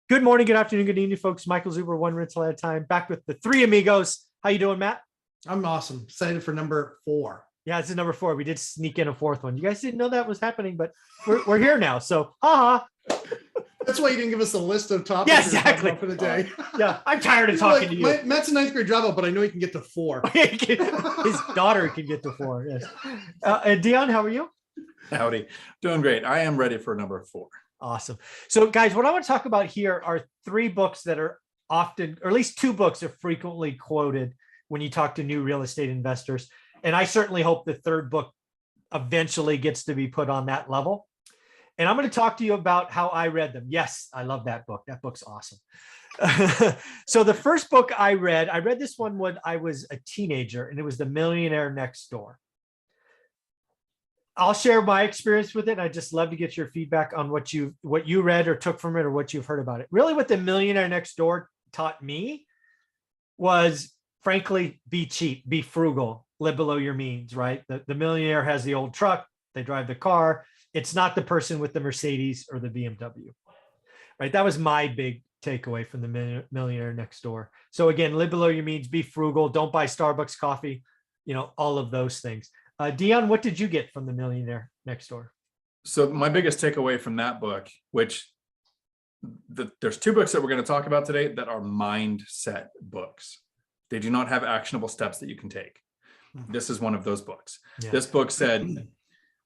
Good morning, good afternoon, good evening, folks. Michael Zuber, one rental at a time, back with the three amigos. How you doing, Matt? I'm awesome. Excited for number 4. Yeah, this is number 4. We did sneak in a fourth one. You guys didn't know that was happening, but we're here now. So, haha. That's why you didn't give us a list of topics. Yeah, exactly. For the day. Yeah, I'm tired of talking to you. Matt's a 9th grade dropout, but I know he can get to 4. His daughter can get to 4. Yes. And Dion, how are you? Howdy. Doing great. I am ready for number 4. Awesome. So, guys, what I want to talk about here are 3 books that are often, or at least 2 books are frequently quoted when you talk to new real estate investors. And I certainly hope the third book eventually gets to be put on that level. And I'm going to talk to you about how I read them. Yes, I love that book. That book's awesome. So the first book I read this one when I was a teenager, and it was The Millionaire Next Door. I'll share my experience with it. I'd just love to get your feedback on what you read or took from it or what you've heard about it. Really, what The Millionaire Next Door taught me was, frankly, be cheap, be frugal, live below your means, right? The millionaire has the old truck, they drive the car. It's not the person with the Mercedes or the BMW, right? That was my big takeaway from The Millionaire Next Door. So again, live below your means, be frugal, don't buy Starbucks coffee, all of those things. Dion, what did you get from The Millionaire Next Door? So my biggest takeaway from that book, which there's 2 books that we're going to talk about today that are mindset books. They do not have actionable steps that you can take. This is one of those books. Yeah. This book said,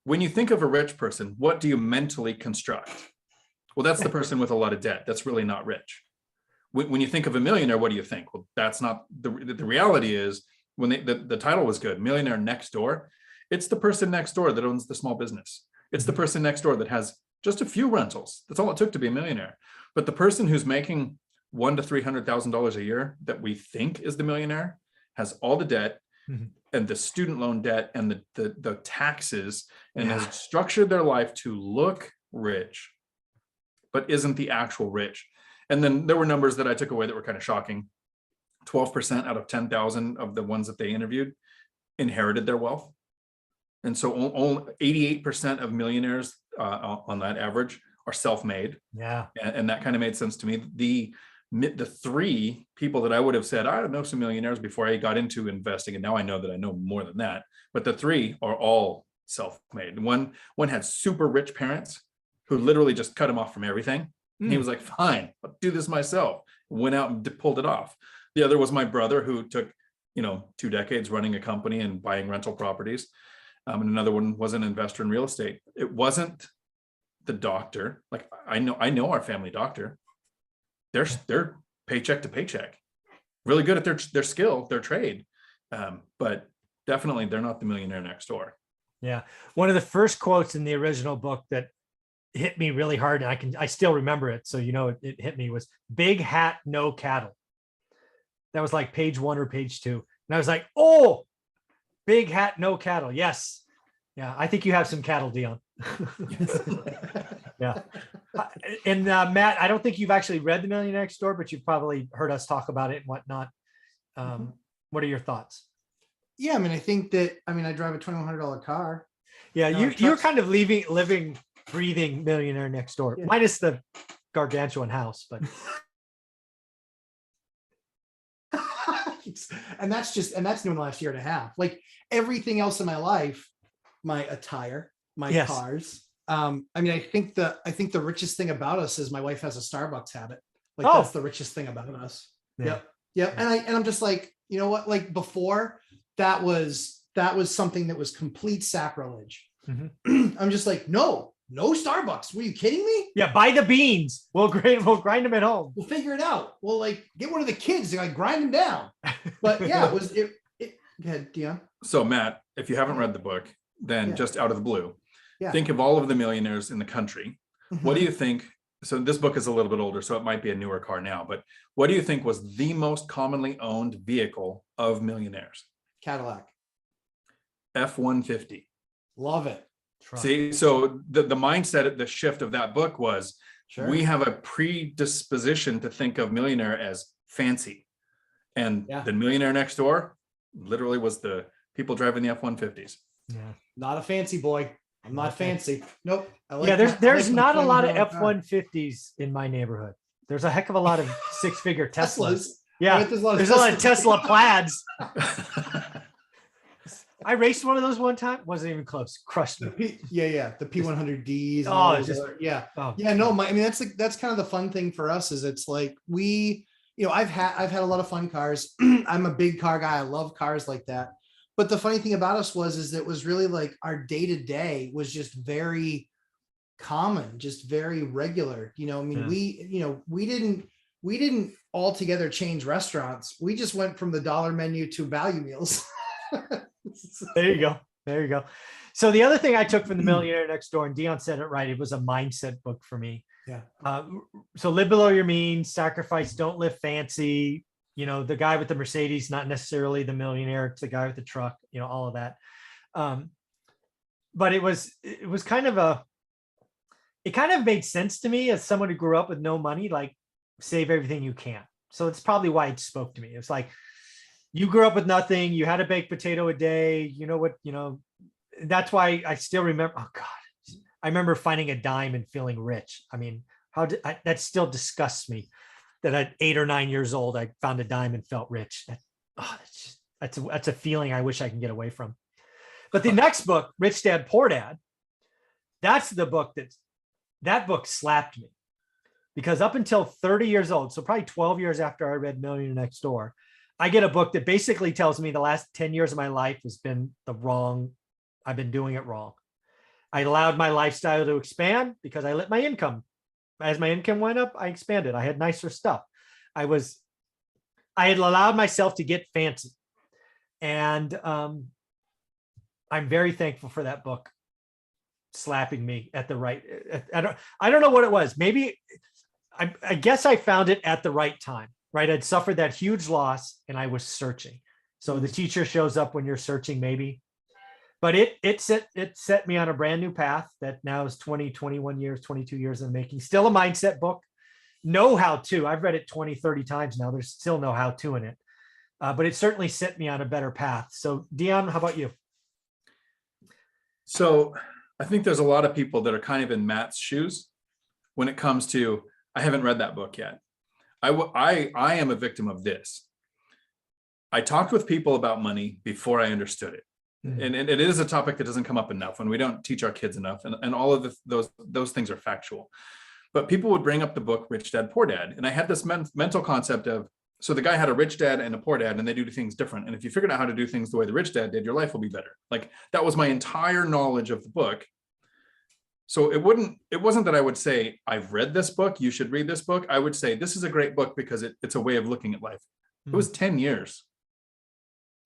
when you think of a rich person, what do you mentally construct? Well, that's the person with a lot of debt. That's really not rich. When you think of a millionaire, what do you think? Well, that's not the reality is when the title was good, Millionaire Next Door. It's the person next door that owns the small business. It's the person next door that has just a few rentals. That's all it took to be a millionaire. But the person who's making $100,000 to $300,000 a year that we think is the millionaire has all the debt and the student loan debt and the taxes and has structured their life to look rich, but isn't the actual rich. And then there were numbers that I took away that were kind of shocking. 12% out of 10,000 of the ones that they interviewed inherited their wealth. And so only 88% of millionaires on that average are self-made. Yeah. And that kind of made sense to me. The 3 people that I would have said, I don't know some millionaires before I got into investing. And now I know that I know more than that. But the 3 are all self-made. One had super rich parents who literally just cut him off from everything. He was like, fine, I'll do this myself. Went out and pulled it off. The other was my brother who took, 2 decades running a company and buying rental properties. And another one was an investor in real estate. It wasn't the doctor. Like I know our family doctor. They're paycheck to paycheck, really good at their skill, their trade. But definitely they're not the millionaire next door. Yeah. One of the first quotes in the original book that hit me really hard, and I still remember it. So, it hit me was big hat, no cattle. That was like page 1 or page 2. And I was like, oh, big hat, no cattle. Yes. Yeah. I think you have some cattle, Dion. Yeah. And Matt, I don't think you've actually read The Millionaire Next Door, but you've probably heard us talk about it and whatnot. What are your thoughts? Yeah. I drive a $2,100 car. Yeah. You're kind of living, breathing Millionaire Next Door, minus the gargantuan house, but. And that's new in the last year and a half. Like everything else in my life, my attire, my cars. I think the richest thing about us is my wife has a Starbucks habit. Like that's the richest thing about us. Yeah. Yep. And I'm just like, you know what? Like before that was something that was complete sacrilege. I'm just like, no Starbucks. Were you kidding me? Yeah, buy the beans. We'll grind them at home. We'll figure it out. We'll get one of the kids to grind them down. But yeah, go ahead, Dion. So Matt, if you haven't read the book, then just out of the blue, think of all of the millionaires in the country. What do you think? So this book is a little bit older, so it might be a newer car now, but what do you think was the most commonly owned vehicle of millionaires? Cadillac. F-150. Love it. See, so the mindset, the shift of that book was we have a predisposition to think of millionaire as fancy. And the Millionaire Next Door literally was the people driving the F-150s. Yeah. Not a fancy boy. I'm not fancy. Nope. There's not a lot of F-150s in my neighborhood. There's a heck of a lot of six-figure Teslas. Yeah, there's a lot of there's a lot of Tesla. Tesla plaids. I raced one of those one time. Wasn't even close. Crushed me. The P100Ds. Oh, it's just no. I mean, that's kind of the fun thing for us is it's like I've had a lot of fun cars. I'm a big car guy. I love cars like that. But the funny thing about us is that it was really like our day to day was just very common, just very regular. I mean, we didn't altogether change restaurants. We just went from the dollar menu to value meals. There you go. So the other thing I took from the Millionaire Next Door, and Dion said it right, it was a mindset book for me. Yeah. So live below your means, sacrifice, don't live fancy. The guy with the Mercedes, not necessarily the millionaire, it's the guy with the truck, all of that. But it was kind of it kind of made sense to me as someone who grew up with no money, like save everything you can. So it's probably why it spoke to me. It's like, you grew up with nothing. You had a baked potato a day. That's why I still remember. Oh God, I remember finding a dime and feeling rich. I mean, that still disgusts me that at 8 or 9 years old, I found a dime and felt rich. That's a feeling I wish I can get away from. But the next book, Rich Dad, Poor Dad, that's the book that book slapped me, because up until 30 years old, so probably 12 years after I read Millionaire Next Door, I get a book that basically tells me the last 10 years of my life has been I've been doing it wrong. I allowed my lifestyle to expand because I let my income. As my income went up, I expanded. I had nicer stuff. I had allowed myself to get fancy. And I'm very thankful for that book slapping me at the right. I don't know what it was. Maybe I guess I found it at the right time, right? I'd suffered that huge loss and I was searching. So the teacher shows up when you're searching, maybe. But it set me on a brand new path that now is 20, 21 years, 22 years in the making. Still a mindset book. Know how to. I've read it 20, 30 times now. There's still no how to in it. But it certainly set me on a better path. So Dion, how about you? So I think there's a lot of people that are kind of in Matt's shoes when it comes to, I haven't read that book yet. I am a victim of this. I talked with people about money before I understood it. And it is a topic that doesn't come up enough when we don't teach our kids enough. And all of those things are factual. But people would bring up the book, Rich Dad, Poor Dad. And I had this mental concept of, so the guy had a rich dad and a poor dad, and they do things different. And if you figured out how to do things the way the rich dad did, your life will be better. Like, that was my entire knowledge of the book. So it wasn't that I would say, I've read this book, you should read this book. I would say, this is a great book because it's a way of looking at life. It was 10 years.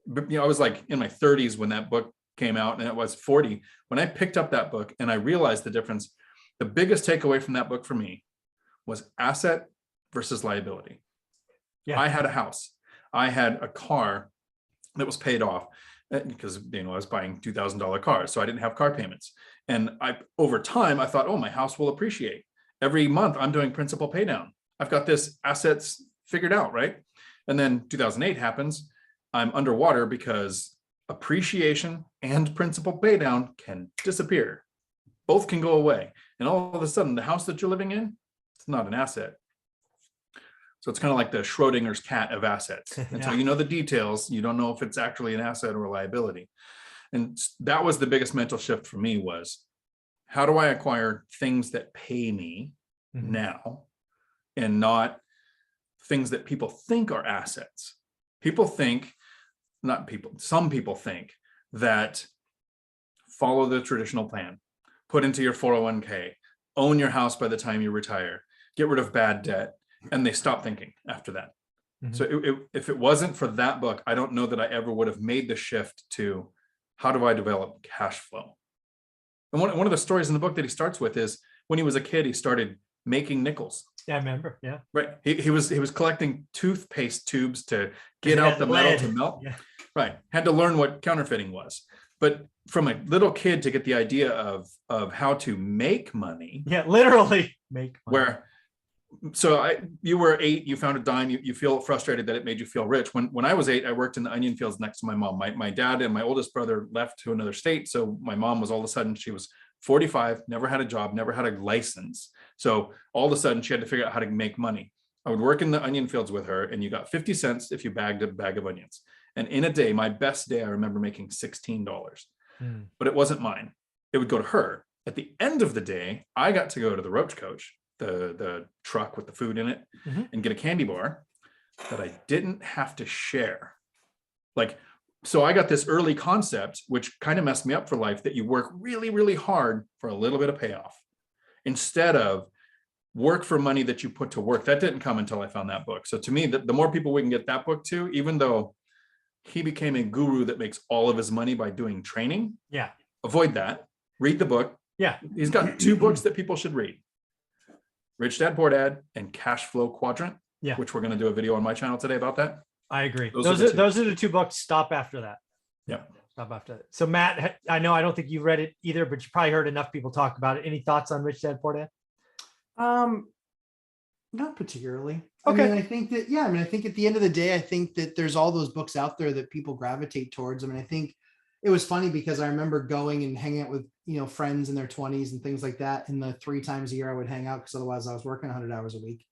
But, I was like in my 30s when that book came out, and it was 40 when I picked up that book and I realized the difference. The biggest takeaway from that book for me was asset versus liability. Yeah. I had a house. I had a car that was paid off because, I was buying $2,000 cars. So I didn't have car payments. And over time, I thought, oh, my house will appreciate. Every month I'm doing principal pay down. I've got this assets figured out, right? And then 2008 happens. I'm underwater because appreciation and principal pay down can disappear. Both can go away. And all of a sudden, the house that you're living in, it's not an asset. So it's kind of like the Schrodinger's cat of assets. And so you know the details, you don't know if it's actually an asset or a liability. And that was the biggest mental shift for me was, how do I acquire things that pay me now and not things that people think are assets? Some people think that follow the traditional plan, put into your 401k, own your house by the time you retire, get rid of bad debt, and they stop thinking after that. So if it wasn't for that book, I don't know that I ever would have made the shift to, how do I develop cash flow? And one of the stories in the book that he starts with is, when he was a kid, he started making nickels. Yeah, I remember. Yeah. Right. He was collecting toothpaste tubes to get out the metal to melt. Yeah. Right. Had to learn what counterfeiting was. But from a little kid to get the idea of how to make money. Yeah, literally make money. You were 8, you found a dime, you feel frustrated that it made you feel rich. When I was 8, I worked in the onion fields next to my mom. My dad and my oldest brother left to another state. So my mom was, all of a sudden, she was 45, never had a job, never had a license. So all of a sudden she had to figure out how to make money. I would work in the onion fields with her, and you got 50 cents if you bagged a bag of onions. And in a day, my best day, I remember making $16, but it wasn't mine. It would go to her. At the end of the day, I got to go to the Roach Coach, the truck with the food in it, and get a candy bar that I didn't have to share. Like, so I got this early concept, which kind of messed me up for life, that you work really, really hard for a little bit of payoff instead of work for money that you put to work. That didn't come until I found that book. So to me, the more people we can get that book to, even though he became a guru that makes all of his money by doing training. Yeah. Avoid that. Read the book. Yeah. He's got 2 books that people should read. Rich Dad, Poor Dad and Cash Flow Quadrant, which we're going to do a video on my channel today about that. I agree. Those are the 2 books. Stop after that. Yeah. Stop after that. So Matt, I know I don't think you read it either, but you probably heard enough people talk about it. Any thoughts on Rich Dad, Poor Dad? Not particularly. Okay. I mean, I think that, I think at the end of the day, I think that there's all those books out there that people gravitate towards. I mean, I think it was funny because I remember going and hanging out with, friends in their 20s and things like that. And the 3 times a year I would hang out, because otherwise I was working 100 hours a week.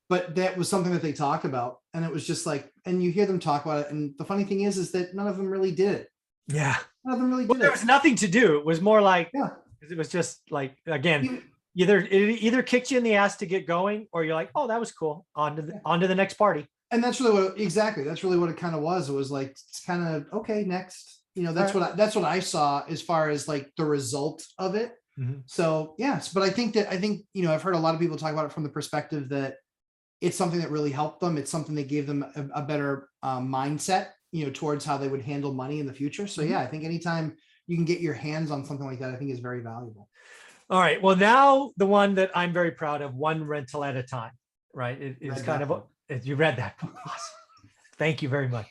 But that was something that they talk about. And it was just like, and you hear them talk about it. And the funny thing is that none of them really did it. Yeah. None of them really did it. There was nothing to do. It was more like, it was just like, again, it either kicked you in the ass to get going, or you're like, oh, that was cool. On to the next party. And that's really what it kind of was. It was like, it's kind of, okay, next. That's what I saw as far as like the result of it. So yes, but I think I've heard a lot of people talk about it from the perspective that it's something that really helped them. It's something that gave them a better mindset, towards how they would handle money in the future. So I think anytime you can get your hands on something like that, I think is very valuable. All right. Well, now the one that I'm very proud of, One Rental at a Time, right? It's kind of, you read that book. Awesome. Thank you very much.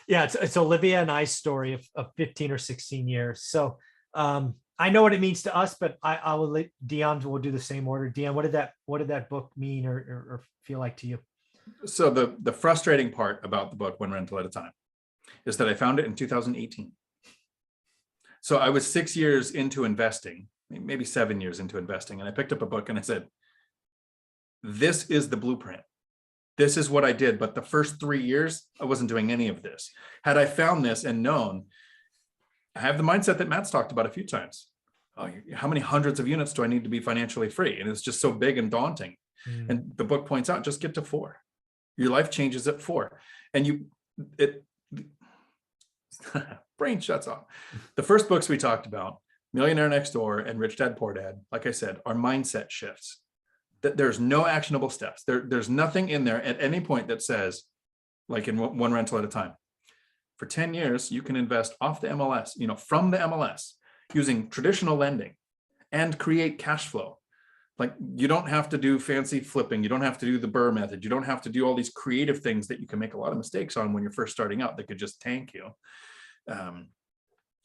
Yeah, it's Olivia and I's story of 15 or 16 years. So I know what it means to us, but I will let Dion will do the same order. Dion, what did that book mean or feel like to you? So the frustrating part about the book, One Rental at a Time, is that I found it in 2018. So I was 6 years into investing, maybe 7 years into investing, and I picked up a book and I said, this is the blueprint. This is what I did. But the first 3 years, I wasn't doing any of this. Had I found this and known, I have the mindset that Matt's talked about a few times. Oh, how many hundreds of units do I need to be financially free? And it's just so big and daunting. And the book points out, just get to 4. Your life changes at 4. And brain shuts off. The first books we talked about, Millionaire Next Door and Rich Dad, Poor Dad, like I said, are mindset shifts. That there's no actionable steps. There's nothing in there at any point that says, like in One Rental at a Time, for 10 years, you can invest off the MLS, from the MLS, using traditional lending and create cash flow. Like, you don't have to do fancy flipping. You don't have to do the Burr method. You don't have to do all these creative things that you can make a lot of mistakes on when you're first starting out that could just tank you.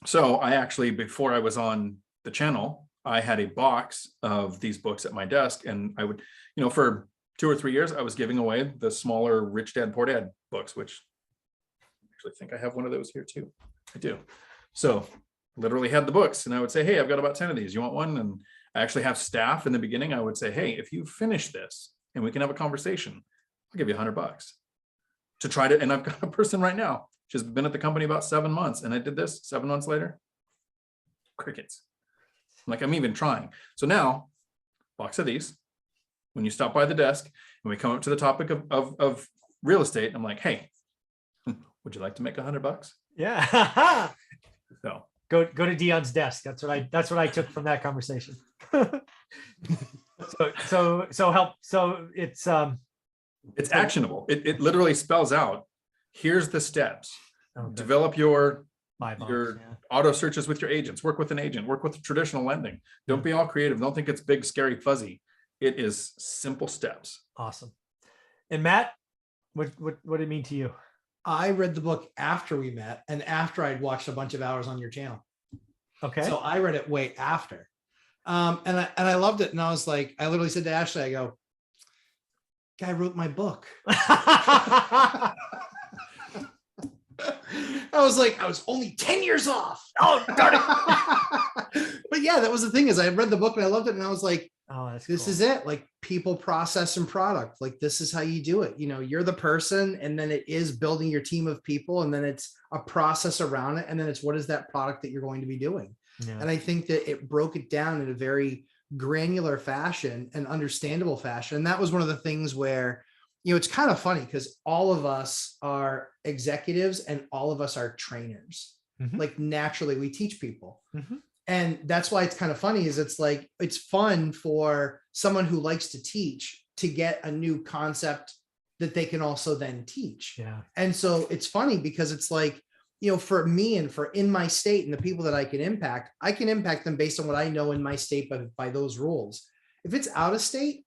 So I actually, before I was on the channel, I had a box of these books at my desk, and I would, for 2 or 3 years, I was giving away the smaller Rich Dad, Poor Dad books, which I actually think I have one of those here too. I do. So literally had the books, and I would say, hey, I've got about 10 of these. You want one? And I actually have staff in the beginning. I would say, hey, if you finish this and we can have a conversation, I'll give you $100 to try to. And I've got a person right now. She's been at the company about 7 months, and I did this 7 months later. Crickets. Like, I'm even trying. So now, box of these, when you stop by the desk and we come up to the topic of real estate, I'm like, hey, would you like to make $100? Yeah. So go to Dion's desk. That's what I took from that conversation. So help. So it's actionable. It literally spells out, here's the steps. Develop your auto searches with your agents, work with an agent, work with traditional lending. Don't be all creative. Don't think it's big, scary, fuzzy. It is simple steps. Awesome. And Matt, what did it mean to you? I read the book after we met and after I'd watched a bunch of hours on your channel. Okay. So I read it way after. And I loved it. And I was like, I literally said to Ashley, I go, guy wrote my book. I was like, I was only 10 years off. Oh, darn it. But yeah, that was the thing, is I read the book and I loved it. And I was like, Oh, that's This cool. is it. Like people, process, and product. Like this is how you do it. You know, you're the person, and then it is building your team of people, and then it's a process around it, and then it's what is that product that you're going to be doing. Yeah. And I think that it broke it down in a very granular fashion and understandable fashion. And that was one of the things where, you know, it's kind of funny because all of us are executives and all of us are trainers. Mhm. Like naturally we teach people. Mhm. And that's why it's kind of funny is it's like, it's fun for someone who likes to teach to get a new concept that they can also then teach. Yeah. And so it's funny because it's like, you know, for me and for in my state and the people that I can impact them based on what I know in my state, but by those rules. If it's out of state,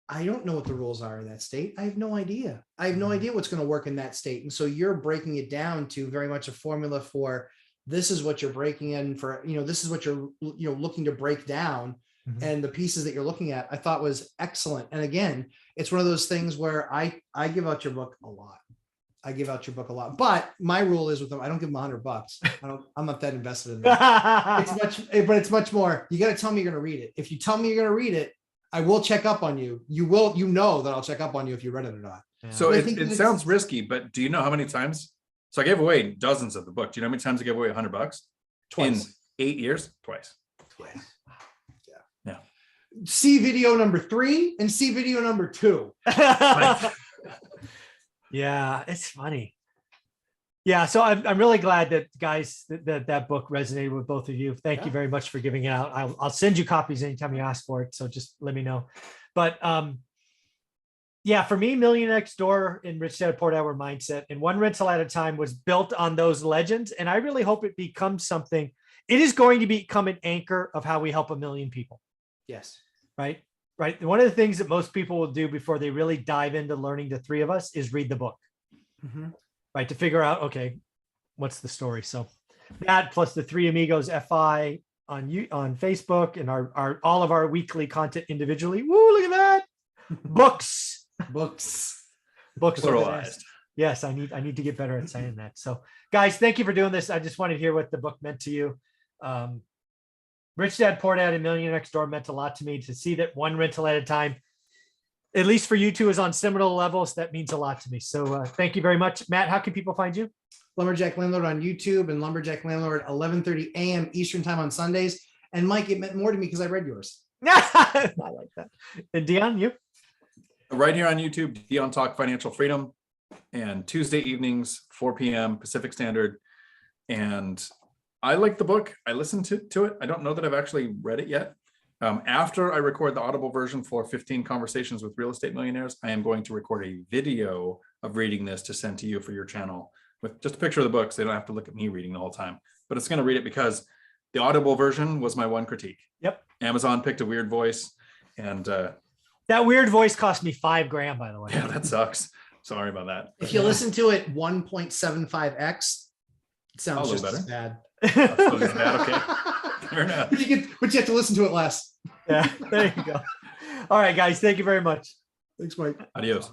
I don't know what the rules are in that state. I have no idea. I have no idea what's going to work in that state. And so you're breaking it down to very much a formula for this is what you're breaking in for, you know, this is what you're, you know, looking to break down. Mhm. And the pieces that you're looking at, I thought was excellent. And again, it's one of those things where I give out your book a lot. I give out your book a lot, but my rule is with them, I don't give them $100. I'm not that invested in that. It's much more. You got to tell me you're going to read it. If you tell me you're going to read it, I will check up on you. You know that I'll check up on you if you read it or not. Yeah. So I it, think it it's- sounds risky, but do you know how many times? So I gave away dozens of the book. Do you know how many times I gave away $100? Twice. In 8 years? Twice. Twice. Yeah. Yeah. See video number 3 and see video number 2. Yeah, it's funny. Yeah, so I'm really glad that guys that book resonated with both of you. Thank you very much for giving it out. I'll send you copies anytime you ask for it. So just let me know. But yeah, for me, Millionaire Next Door and Rich Dad Poor Dad were mindset, and one rental at a time was built on those legends. And I really hope it becomes something. It is going to become an anchor of how we help a million people. Yes. Right. Right. One of the things that most people will do before they really dive into learning the three of us is read the book. Mm-hmm. Right, to figure out, okay, what's the story? So that plus the Three Amigos FI on Facebook and our all of our weekly content individually. Woo, look at that. Books. Books. Pluralized. Yes, I need to get better at saying that. So guys, thank you for doing this. I just wanted to hear what the book meant to you. Rich Dad Poor Dad and Millionaire Next Door meant a lot to me. To see that one rental at a time, at least for you two, is on similar levels. That means a lot to me. So thank you very much. Matt, how can people find you? Lumberjack Landlord on YouTube and Lumberjack Landlord 11:30 a.m. Eastern time on Sundays. And Mike, it meant more to me because I read yours. I like that. And Dion, you? Right here on YouTube, Dion Talk Financial Freedom, and Tuesday evenings, 4 p.m. Pacific Standard. And I like the book. I listened to it. I don't know that I've actually read it yet. After I record the Audible version for 15 Conversations with Real Estate Millionaires, I am going to record a video of reading this to send to you for your channel with just a picture of the book, so they don't have to look at me reading the whole time. But it's going to read it because the Audible version was my one critique. Yep. Amazon picked a weird voice, and that weird voice cost me $5,000, by the way. yeah, that sucks. Sorry about that. If you listen to it 1.75x, it sounds A just little as bad. That's what it's bad. Okay. Fair enough. But you have to listen to it less. Yeah, there you go. All right, guys, thank you very much. Thanks, Mike. Adios.